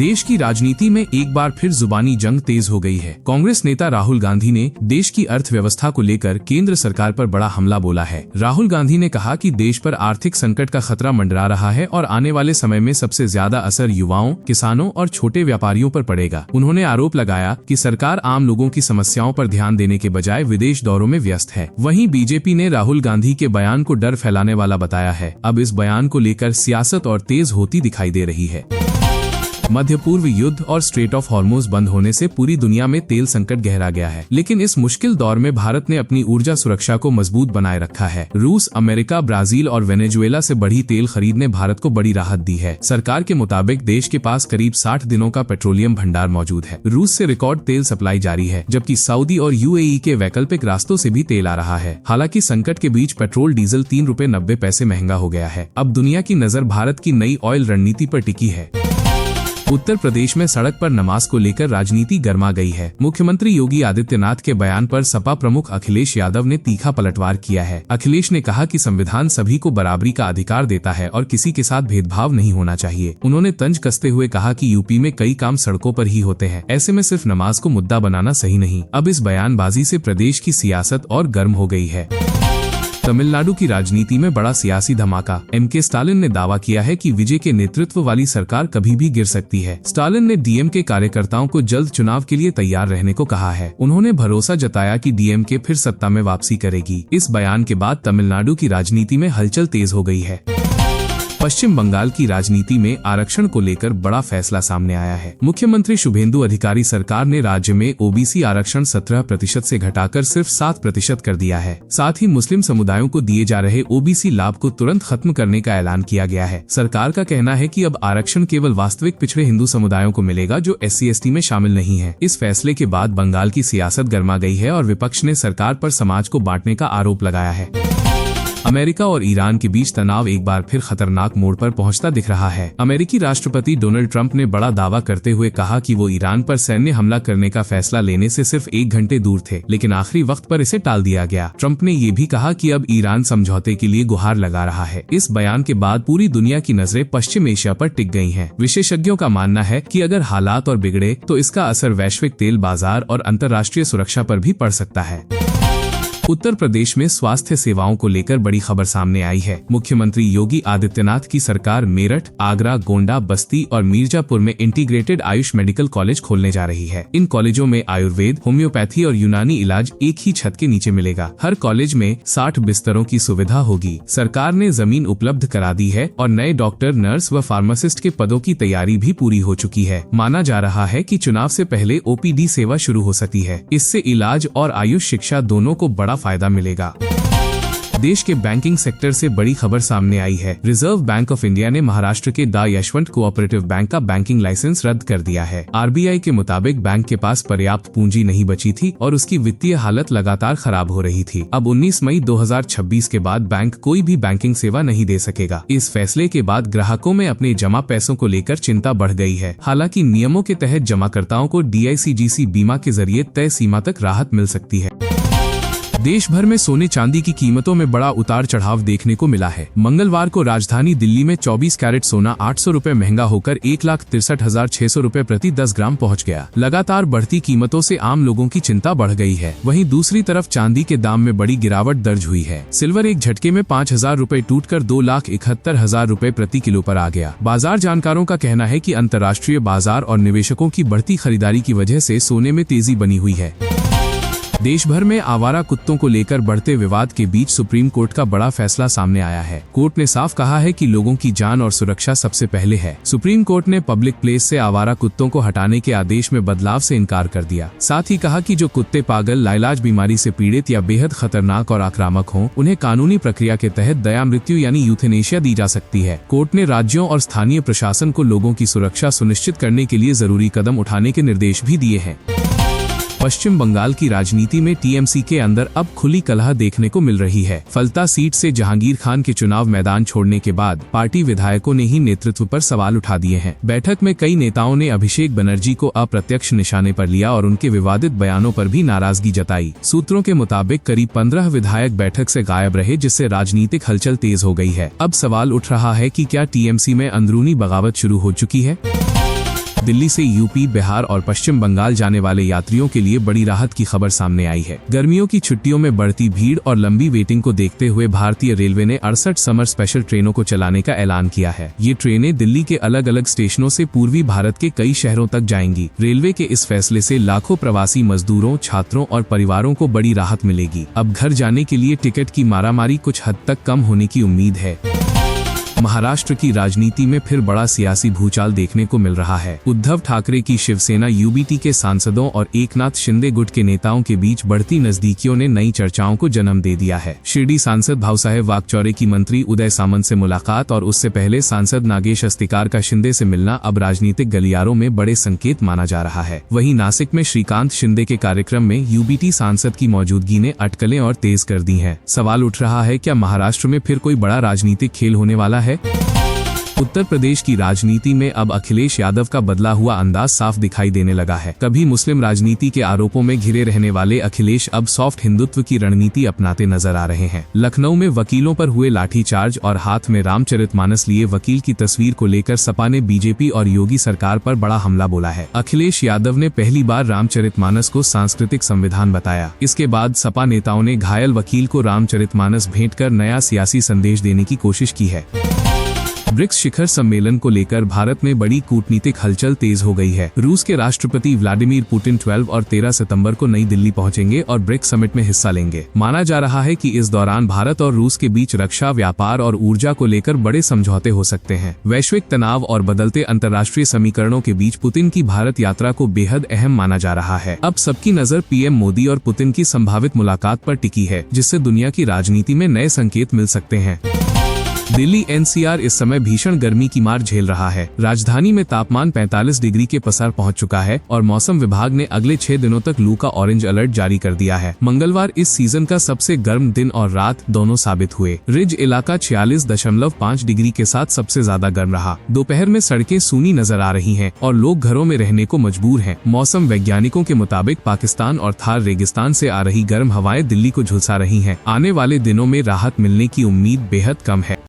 देश की राजनीति में एक बार फिर जुबानी जंग तेज हो गई है। कांग्रेस नेता राहुल गांधी ने देश की अर्थव्यवस्था को लेकर केंद्र सरकार पर बड़ा हमला बोला है। राहुल गांधी ने कहा कि देश पर आर्थिक संकट का खतरा मंडरा रहा है और आने वाले समय में सबसे ज्यादा असर युवाओं, किसानों और छोटे व्यापारियों पर पड़ेगा। उन्होंने आरोप लगाया कि सरकार आम लोगों की समस्याओं पर ध्यान देने के बजाय विदेश दौरों में व्यस्त है। वहीं बीजेपी ने राहुल गांधी के बयान को डर फैलाने वाला बताया है। अब इस बयान को लेकर सियासत और तेज होती दिखाई दे रही है। मध्य पूर्व युद्ध और स्ट्रेट ऑफ हॉर्मुज बंद होने से पूरी दुनिया में तेल संकट गहरा गया है, लेकिन इस मुश्किल दौर में भारत ने अपनी ऊर्जा सुरक्षा को मजबूत बनाए रखा है। रूस, अमेरिका, ब्राजील और वेनेजुएला से बढ़ी तेल खरीद ने भारत को बड़ी राहत दी है। सरकार के मुताबिक देश के पास करीब 60 दिनों का पेट्रोलियम भंडार मौजूद है। रूस से रिकॉर्ड तेल सप्लाई जारी है, जबकि सऊदी और यूएई के वैकल्पिक रास्तों से भी तेल आ रहा है। हालांकि संकट के बीच पेट्रोल डीजल 3 रुपए 90 पैसे महंगा हो गया है। अब दुनिया की नजर भारत की नई ऑयल रणनीति पर टिकी है। उत्तर प्रदेश में सड़क पर नमाज को लेकर राजनीति गर्मा गई है। मुख्यमंत्री योगी आदित्यनाथ के बयान पर सपा प्रमुख अखिलेश यादव ने तीखा पलटवार किया है। अखिलेश ने कहा कि संविधान सभी को बराबरी का अधिकार देता है और किसी के साथ भेदभाव नहीं होना चाहिए। उन्होंने तंज कसते हुए कहा कि यूपी में कई काम सड़कों पर ही होते हैं, ऐसे में सिर्फ नमाज को मुद्दा बनाना सही नहीं। अब इस बयानबाजी से प्रदेश की सियासत और गर्म हो गई है। तमिलनाडु की राजनीति में बड़ा सियासी धमाका। एमके स्टालिन ने दावा किया है कि विजय के नेतृत्व वाली सरकार कभी भी गिर सकती है। स्टालिन ने डीएमके कार्यकर्ताओं को जल्द चुनाव के लिए तैयार रहने को कहा है। उन्होंने भरोसा जताया कि डीएमके फिर सत्ता में वापसी करेगी। इस बयान के बाद तमिलनाडु की राजनीति में हलचल तेज हो गई है। पश्चिम बंगाल की राजनीति में आरक्षण को लेकर बड़ा फैसला सामने आया है। मुख्यमंत्री शुभेंदु अधिकारी सरकार ने राज्य में ओबीसी आरक्षण 17% से घटाकर सिर्फ 7% कर दिया है। साथ ही मुस्लिम समुदायों को दिए जा रहे ओबीसी लाभ को तुरंत खत्म करने का ऐलान किया गया है। सरकार का कहना है कि अब आरक्षण केवल वास्तविक पिछड़े हिंदू समुदायों को मिलेगा जो SC/ST में शामिल नहीं है। इस फैसले के बाद बंगाल की सियासत गर्मा गई है और विपक्ष ने सरकार पर समाज को बांटने का आरोप लगाया है। अमेरिका और ईरान के बीच तनाव एक बार फिर खतरनाक मोड़ पर पहुंचता दिख रहा है। अमेरिकी राष्ट्रपति डोनाल्ड ट्रंप ने बड़ा दावा करते हुए कहा कि वो ईरान पर सैन्य हमला करने का फैसला लेने से सिर्फ 1 घंटे दूर थे, लेकिन आखिरी वक्त पर इसे टाल दिया गया। ट्रंप ने ये भी कहा कि अब ईरान समझौते के लिए गुहार लगा रहा है। इस बयान के बाद पूरी दुनिया की नजरें पश्चिम एशिया पर टिक गई हैं। विशेषज्ञों का मानना है कि अगर हालात और बिगड़े तो इसका असर वैश्विक तेल बाजार और अंतर्राष्ट्रीय सुरक्षा पर भी पड़ सकता है। उत्तर प्रदेश में स्वास्थ्य सेवाओं को लेकर बड़ी खबर सामने आई है। मुख्यमंत्री योगी आदित्यनाथ की सरकार मेरठ, आगरा, गोंडा, बस्ती और मिर्जापुर में इंटीग्रेटेड आयुष मेडिकल कॉलेज खोलने जा रही है। इन कॉलेजों में आयुर्वेद, होम्योपैथी और यूनानी इलाज एक ही छत के नीचे मिलेगा। हर कॉलेज में 60 बिस्तरों की सुविधा होगी। सरकार ने जमीन उपलब्ध करा दी है और नए डॉक्टर, नर्स व फार्मासिस्ट के पदों की तैयारी भी पूरी हो चुकी है। माना जा रहा है कि चुनाव से पहले OPD सेवा शुरू हो सकती है। इससे इलाज और आयुष शिक्षा दोनों को बड़ा फायदा मिलेगा। देश के बैंकिंग सेक्टर से बड़ी खबर सामने आई है। रिजर्व बैंक ऑफ इंडिया ने महाराष्ट्र के द यशवंत कोऑपरेटिव बैंक का बैंकिंग लाइसेंस रद्द कर दिया है। RBI के मुताबिक बैंक के पास पर्याप्त पूंजी नहीं बची थी और उसकी वित्तीय हालत लगातार खराब हो रही थी। अब 19 मई 2026 के बाद बैंक कोई भी बैंकिंग सेवा नहीं दे सकेगा। इस फैसले के बाद ग्राहकों में अपने जमा पैसों को लेकर चिंता बढ़ गई है। हालांकि नियमों के तहत जमाकर्ताओं को DICGC बीमा के जरिए तय सीमा तक राहत मिल सकती है। देश भर में सोने चांदी की कीमतों में बड़ा उतार चढ़ाव देखने को मिला है। मंगलवार को राजधानी दिल्ली में 24 कैरेट सोना 800 रुपए महंगा होकर 1,63,600 रुपए प्रति 10 ग्राम पहुंच गया। लगातार बढ़ती कीमतों से आम लोगों की चिंता बढ़ गई है। वहीं दूसरी तरफ चांदी के दाम में बड़ी गिरावट दर्ज हुई है। सिल्वर एक झटके में 5,000 रुपए टूटकर 2,71,000 रुपए प्रति किलो पर आ गया। बाजार जानकारों का कहना है कि अंतर्राष्ट्रीय बाजार और निवेशकों की बढ़ती खरीदारी की वजह से सोने में तेजी बनी हुई है। देश भर में आवारा कुत्तों को लेकर बढ़ते विवाद के बीच सुप्रीम कोर्ट का बड़ा फैसला सामने आया है। कोर्ट ने साफ कहा है कि लोगों की जान और सुरक्षा सबसे पहले है। सुप्रीम कोर्ट ने पब्लिक प्लेस से आवारा कुत्तों को हटाने के आदेश में बदलाव से इनकार कर दिया। साथ ही कहा कि जो कुत्ते पागल, लाइलाज बीमारी से पीड़ित या बेहद खतरनाक और आक्रामक हों, उन्हें कानूनी प्रक्रिया के तहत दया मृत्यु यानी यूथेनेशिया दी जा सकती है। कोर्ट ने राज्यों और स्थानीय प्रशासन को लोगों की सुरक्षा सुनिश्चित करने के लिए जरूरी कदम उठाने के निर्देश भी दिए हैं। पश्चिम बंगाल की राजनीति में TMC के अंदर अब खुली कलह देखने को मिल रही है। फलता सीट से जहांगीर खान के चुनाव मैदान छोड़ने के बाद पार्टी विधायकों ने ही नेतृत्व पर सवाल उठा दिए हैं। बैठक में कई नेताओं ने अभिषेक बनर्जी को अप्रत्यक्ष निशाने पर लिया और उनके विवादित बयानों पर भी नाराजगी जताई। सूत्रों के मुताबिक करीब 15 विधायक बैठक से गायब रहे, जिससे राजनीतिक हलचल तेज हो गई है। अब सवाल उठ रहा है कि क्या TMC में अंदरूनी बगावत शुरू हो चुकी है। दिल्ली से यूपी, बिहार और पश्चिम बंगाल जाने वाले यात्रियों के लिए बड़ी राहत की खबर सामने आई है। गर्मियों की छुट्टियों में बढ़ती भीड़ और लंबी वेटिंग को देखते हुए भारतीय रेलवे ने 68 समर स्पेशल ट्रेनों को चलाने का ऐलान किया है। ये ट्रेनें दिल्ली के अलग अलग स्टेशनों से पूर्वी भारत के कई शहरों तक जाएंगी। रेलवे के इस फैसले से लाखों प्रवासी मजदूरों, छात्रों और परिवारों को बड़ी राहत मिलेगी। अब घर जाने के लिए टिकट की मारामारी कुछ हद तक कम होने की उम्मीद है। महाराष्ट्र की राजनीति में फिर बड़ा सियासी भूचाल देखने को मिल रहा है। उद्धव ठाकरे की शिवसेना यूबीटी के सांसदों और एकनाथ शिंदे गुट के नेताओं के बीच बढ़ती नजदीकियों ने नई चर्चाओं को जन्म दे दिया है। शिरडी सांसद भाऊसाहेब वाकचौरे की मंत्री उदय सामंत से मुलाकात और उससे पहले सांसद नागेश अस्तिकार का शिंदे से मिलना अब राजनीतिक गलियारों में बड़े संकेत माना जा रहा है। वहीं नासिक में श्रीकांत शिंदे के कार्यक्रम में यूबीटी सांसद की मौजूदगी ने अटकलें और तेज कर दी है। सवाल उठ रहा है, क्या महाराष्ट्र में फिर कोई बड़ा राजनीतिक खेल होने वाला है? उत्तर प्रदेश की राजनीति में अब अखिलेश यादव का बदला हुआ अंदाज साफ दिखाई देने लगा है। कभी मुस्लिम राजनीति के आरोपों में घिरे रहने वाले अखिलेश अब सॉफ्ट हिंदुत्व की रणनीति अपनाते नजर आ रहे हैं। लखनऊ में वकीलों पर हुए लाठीचार्ज और हाथ में रामचरितमानस लिए वकील की तस्वीर को लेकर सपा ने बीजेपी और योगी सरकार पर बड़ा हमला बोला है। अखिलेश यादव ने पहली बार रामचरितमानस को सांस्कृतिक संविधान बताया। इसके बाद सपा नेताओं ने घायल वकील को रामचरितमानस भेंट कर नया सियासी संदेश देने की कोशिश की है। ब्रिक्स शिखर सम्मेलन को लेकर भारत में बड़ी कूटनीतिक हलचल तेज हो गई है। रूस के राष्ट्रपति व्लादिमीर पुतिन 12 और 13 सितंबर को नई दिल्ली पहुंचेंगे और ब्रिक्स समिट में हिस्सा लेंगे। माना जा रहा है कि इस दौरान भारत और रूस के बीच रक्षा, व्यापार और ऊर्जा को लेकर बड़े समझौते हो सकते हैं। वैश्विक तनाव और बदलते अंतर्राष्ट्रीय समीकरणों के बीच पुतिन की भारत यात्रा को बेहद अहम माना जा रहा है। अब सबकी नजर पीएम मोदी और पुतिन की संभावित मुलाकात पर टिकी है, जिससे दुनिया की राजनीति में नए संकेत मिल सकते हैं। दिल्ली एनसीआर इस समय भीषण गर्मी की मार झेल रहा है। राजधानी में तापमान 45 डिग्री के पसार पहुंच चुका है और मौसम विभाग ने अगले 6 दिनों तक लू का ऑरेंज अलर्ट जारी कर दिया है। मंगलवार इस सीजन का सबसे गर्म दिन और रात दोनों साबित हुए। रिज इलाका 46.5 डिग्री के साथ सबसे ज्यादा गर्म रहा। दोपहर में सड़कें सूनी नजर आ रही हैं और लोग घरों में रहने को मजबूर हैं। मौसम वैज्ञानिकों के मुताबिक पाकिस्तान और थार रेगिस्तान से आ रही गर्म हवाएं दिल्ली को झुलसा रही हैं। आने वाले दिनों में राहत मिलने की उम्मीद बेहद कम है।